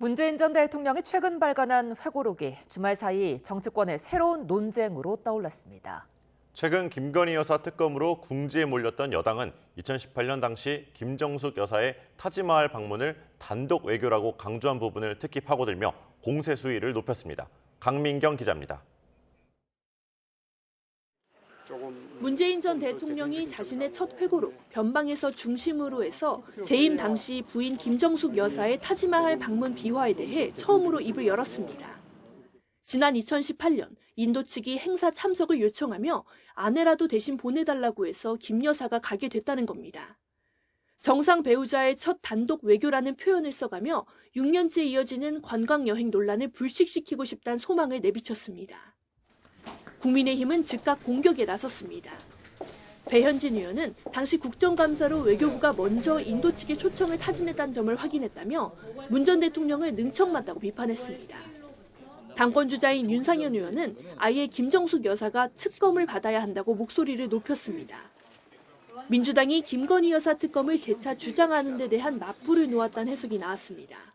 문재인 전 대통령이 최근 발간한 회고록이 주말 사이 정치권의 새로운 논쟁으로 떠올랐습니다. 최근 김건희 여사 특검으로 궁지에 몰렸던 여당은 2018년 당시 김정숙 여사의 타지마할 방문을 단독 외교라고 강조한 부분을 특히 파고들며 공세 수위를 높였습니다. 강민경 기자입니다. 문재인 전 대통령이 자신의 첫 회고록 변방에서 중심으로 해서 재임 당시 부인 김정숙 여사의 타지마할 방문 비화에 대해 처음으로 입을 열었습니다. 지난 2018년 인도 측이 행사 참석을 요청하며 아내라도 대신 보내달라고 해서 김 여사가 가게 됐다는 겁니다. 정상 배우자의 첫 단독 외교라는 표현을 써가며 6년째 이어지는 관광여행 논란을 불식시키고 싶다는 소망을 내비쳤습니다. 국민의힘은 즉각 공격에 나섰습니다. 배현진 의원은 당시 국정감사로 외교부가 먼저 인도 측의 초청을 타진했다는 점을 확인했다며 문 전 대통령을 능청맞다고 비판했습니다. 당권주자인 윤상현 의원은 아예 김정숙 여사가 특검을 받아야 한다고 목소리를 높였습니다. 민주당이 김건희 여사 특검을 재차 주장하는 데 대한 맞불을 놓았다는 해석이 나왔습니다.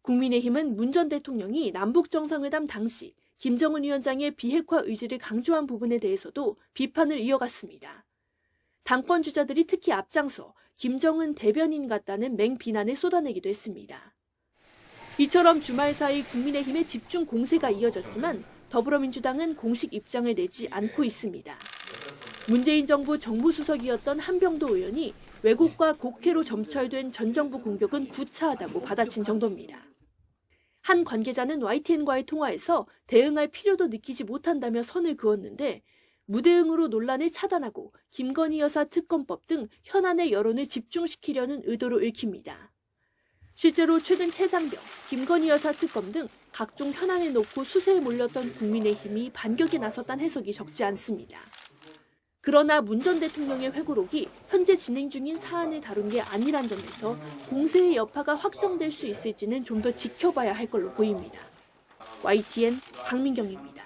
국민의힘은 문 전 대통령이 남북정상회담 당시 김정은 위원장의 비핵화 의지를 강조한 부분에 대해서도 비판을 이어갔습니다. 당권 주자들이 특히 앞장서 김정은 대변인 같다는 맹비난을 쏟아내기도 했습니다. 이처럼 주말 사이 국민의힘의 집중 공세가 이어졌지만 더불어민주당은 공식 입장을 내지 않고 있습니다. 문재인 정부 정무수석이었던 한병도 의원이 왜곡과 곡해로 점철된 전 정부 공격은 구차하다고 받아친 정도입니다. 한 관계자는 YTN과의 통화에서 대응할 필요도 느끼지 못한다며 선을 그었는데 무대응으로 논란을 차단하고 김건희 여사 특검법 등 현안의 여론을 집중시키려는 의도로 읽힙니다. 실제로 최근 최상병, 김건희 여사 특검 등 각종 현안을 놓고 수세에 몰렸던 국민의힘이 반격에 나섰다는 해석이 적지 않습니다. 그러나 문 전 대통령의 회고록이 현재 진행 중인 사안을 다룬 게 아니란 점에서 공세의 여파가 확장될 수 있을지는 좀 더 지켜봐야 할 걸로 보입니다. YTN 강민경입니다.